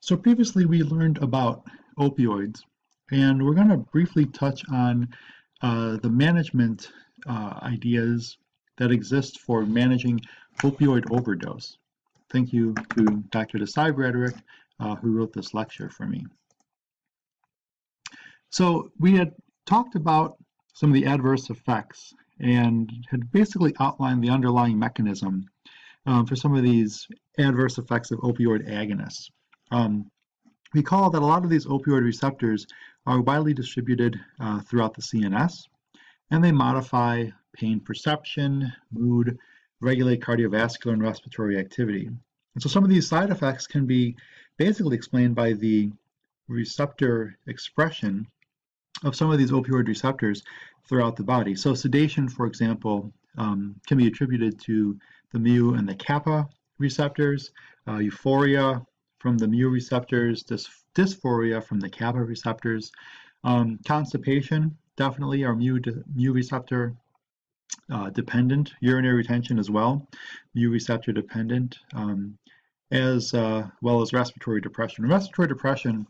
So previously we learned about opioids, and we're going to briefly touch on the management ideas that exist for managing opioid overdose. Thank you to Dr. Desai Braderick, who wrote this lecture for me. So we had talked about some of the adverse effects and had basically outlined the underlying mechanism for some of these adverse effects of opioid agonists. Recall that a lot of these opioid receptors are widely distributed throughout the CNS, and they modify pain perception, mood, regulate cardiovascular and respiratory activity. And so some of these side effects can be basically explained by the receptor expression of some of these opioid receptors throughout the body. So sedation, for example, can be attributed to the mu and the kappa receptors, euphoria from the mu receptors, dysphoria from the kappa receptors, constipation definitely are mu receptor dependent, urinary retention as well, mu receptor dependent, as well as respiratory depression. Respiratory depression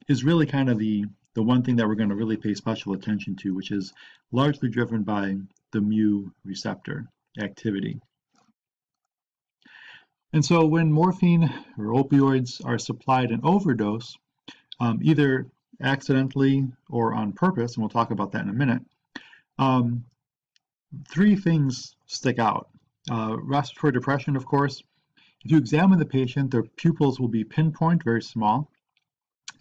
is really kind of the one thing that we're going to really pay special attention to, which is largely driven by the mu receptor activity. And so when morphine or opioids are supplied in overdose, either accidentally or on purpose, and we'll talk about that in a minute, three things stick out. Respiratory depression, of course. If you examine the patient, their pupils will be pinpoint, very small,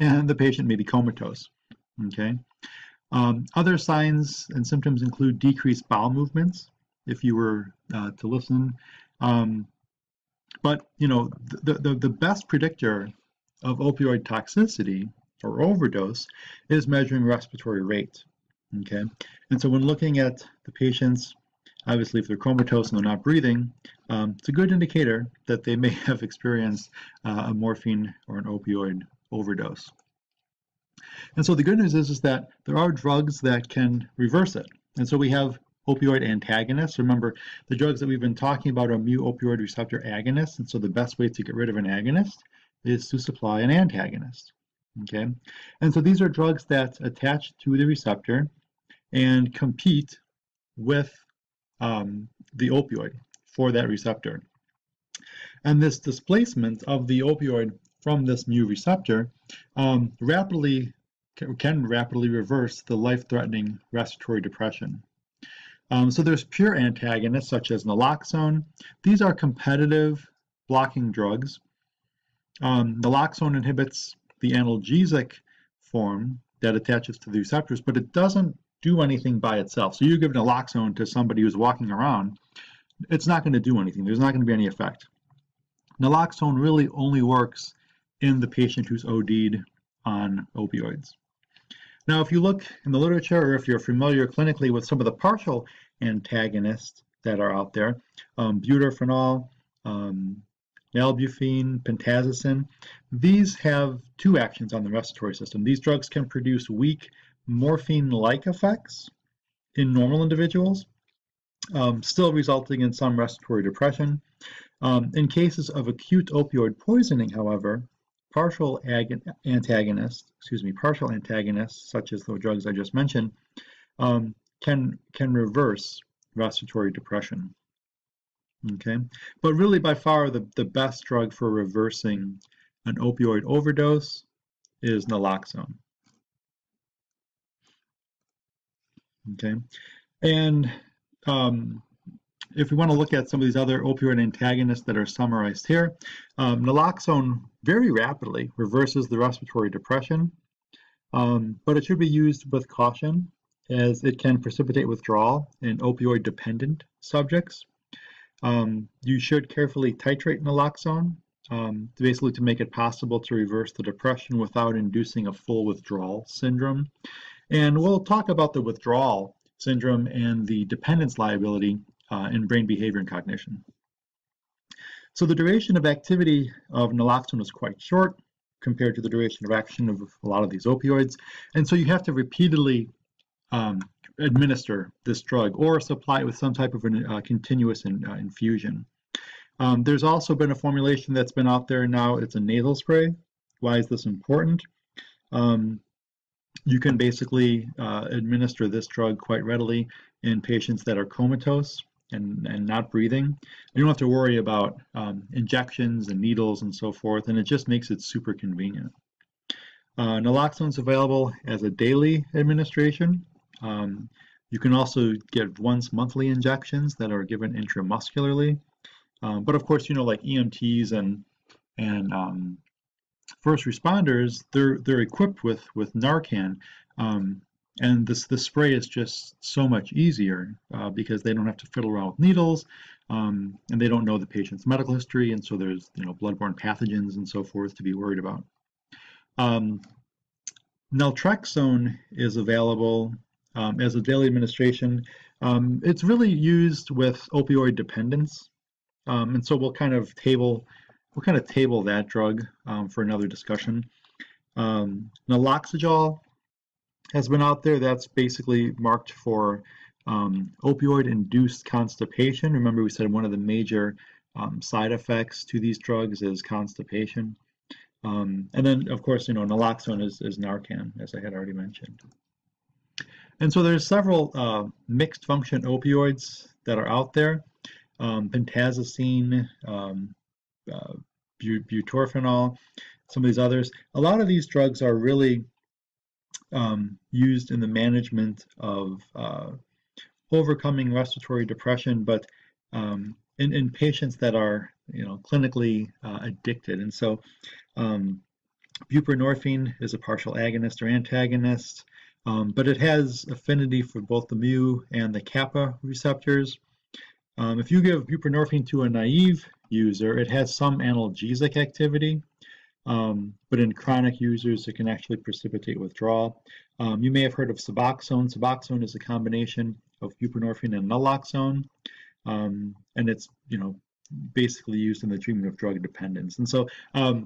and the patient may be comatose. Okay. Other signs and symptoms include decreased bowel movements, if you were to listen. But you know, the best predictor of opioid toxicity or overdose is measuring respiratory rate. Okay, and so when looking at the patients, obviously if they're comatose and they're not breathing, it's a good indicator that they may have experienced a morphine or an opioid overdose. And so the good news is that there are drugs that can reverse it. And so we have opioid antagonists. Remember, the drugs that we've been talking about are mu opioid receptor agonists. And so the best way to get rid of an agonist is to supply an antagonist. Okay, and so these are drugs that attach to the receptor and compete with the opioid for that receptor. And this displacement of the opioid from this mu receptor can rapidly reverse the life-threatening respiratory depression. So there's pure antagonists such as naloxone. These are competitive blocking drugs. Naloxone inhibits the analgesic form that attaches to the receptors, but it doesn't do anything by itself. So you give naloxone to somebody who's walking around, it's not going to do anything. There's not going to be any effect. Naloxone really only works in the patient who's OD'd on opioids. Now, if you look in the literature, or if you're familiar clinically with some of the partial antagonists that are out there, butorphanol, nalbuphine, pentazocine, these have two actions on the respiratory system. These drugs can produce weak morphine-like effects in normal individuals, still resulting in some respiratory depression. In cases of acute opioid poisoning, however, partial antagonists, such as the drugs I just mentioned, can reverse respiratory depression. Okay, but really by far the best drug for reversing an opioid overdose is naloxone. Okay, and if we want to look at some of these other opioid antagonists that are summarized here, naloxone very rapidly reverses the respiratory depression, but it should be used with caution as it can precipitate withdrawal in opioid-dependent subjects. You should carefully titrate naloxone basically to make it possible to reverse the depression without inducing a full withdrawal syndrome. And we'll talk about the withdrawal syndrome and the dependence liability in brain behavior and cognition. So the duration of activity of naloxone is quite short compared to the duration of action of a lot of these opioids. And so you have to repeatedly administer this drug or supply it with some type of continuous infusion. There's also been a formulation that's been out there now. It's a nasal spray Why is this important? You can basically administer this drug quite readily in patients that are comatose and not breathing. You don't have to worry about injections and needles and so forth, and it just makes it super convenient. Naloxone is available as a daily administration. You can also get once monthly injections that are given intramuscularly. But of course, like EMTs and first responders, they're equipped with Narcan, and the spray is just so much easier because they don't have to fiddle around with needles, and they don't know the patient's medical history, and so there's bloodborne pathogens and so forth to be worried about. Naltrexone is available as a daily administration. It's really used with opioid dependence, and so we'll kind of table that drug for another discussion. Naloxone has been out there. That's basically marked for opioid-induced constipation. Remember, we said one of the major side effects to these drugs is constipation. And then, of course, naloxone is Narcan, as I had already mentioned. And so there's several mixed function opioids that are out there. Pentazocine, butorphanol, some of these others. A lot of these drugs are really used in the management of overcoming respiratory depression, but in patients that are clinically addicted. And so buprenorphine is a partial agonist or antagonist, but it has affinity for both the mu and the kappa receptors. If you give buprenorphine to a naive user, it has some analgesic activity, but in chronic users, it can actually precipitate withdrawal. You may have heard of Suboxone. Suboxone is a combination of buprenorphine and naloxone, and it's basically used in the treatment of drug dependence. And so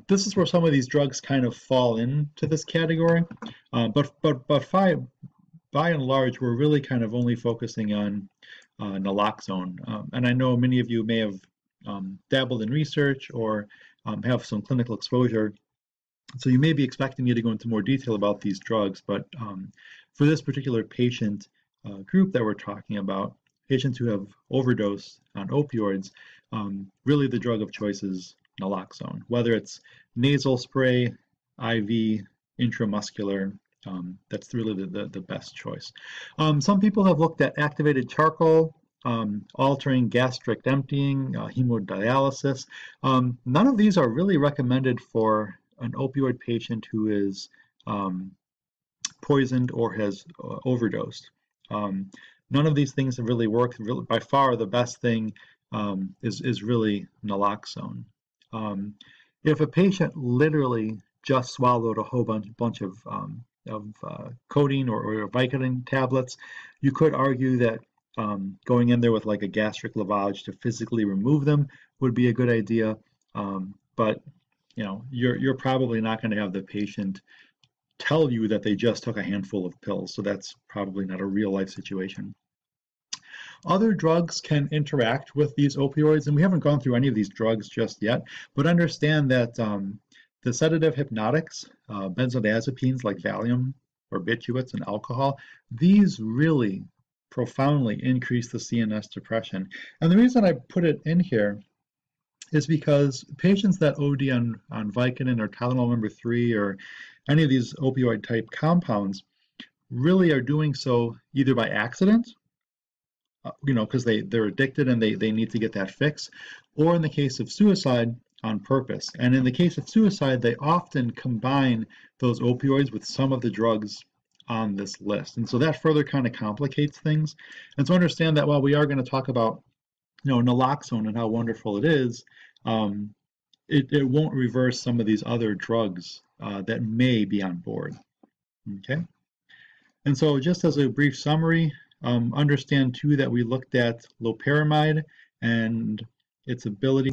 this is where some of these drugs kind of fall into this category, but by and large, we're really kind of only focusing on naloxone. And I know many of you may have dabbled in research or have some clinical exposure, so you may be expecting me to go into more detail about these drugs, but for this particular patient group that we're talking about, patients who have overdosed on opioids, really the drug of choice is naloxone, whether it's nasal spray, IV, intramuscular. That's really the best choice. Some people have looked at activated charcoal, altering gastric emptying, hemodialysis. None of these are really recommended for an opioid patient who is poisoned or has overdosed. None of these things have really worked. By far, the best thing is really naloxone. If a patient literally just swallowed a whole bunch of codeine or Vicodin tablets, you could argue that going in there with like a gastric lavage to physically remove them would be a good idea. But you're probably not going to have the patient tell you that they just took a handful of pills, so that's probably not a real life situation. Other drugs can interact with these opioids, and we haven't gone through any of these drugs just yet, but understand that the sedative hypnotics, benzodiazepines like Valium, barbiturates, and alcohol, these really profoundly increase the CNS depression. And the reason I put it in here is because patients that OD on Vicodin or Tylenol number 3 or any of these opioid type compounds really are doing so either by accident, because they're addicted and they need to get that fix, or in the case of suicide, on purpose. And in the case of suicide, they often combine those opioids with some of the drugs on this list. And so that further kind of complicates things. And so understand that while we are going to talk about naloxone and how wonderful it is, it won't reverse some of these other drugs that may be on board. Okay. And so just as a brief summary, understand too that we looked at loperamide and its ability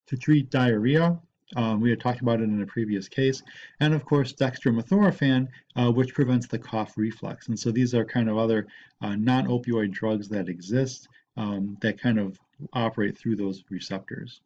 to treat diarrhea. We had talked about it in a previous case. And of course, dextromethorphan, which prevents the cough reflex. And so these are kind of other non-opioid drugs that exist that kind of operate through those receptors.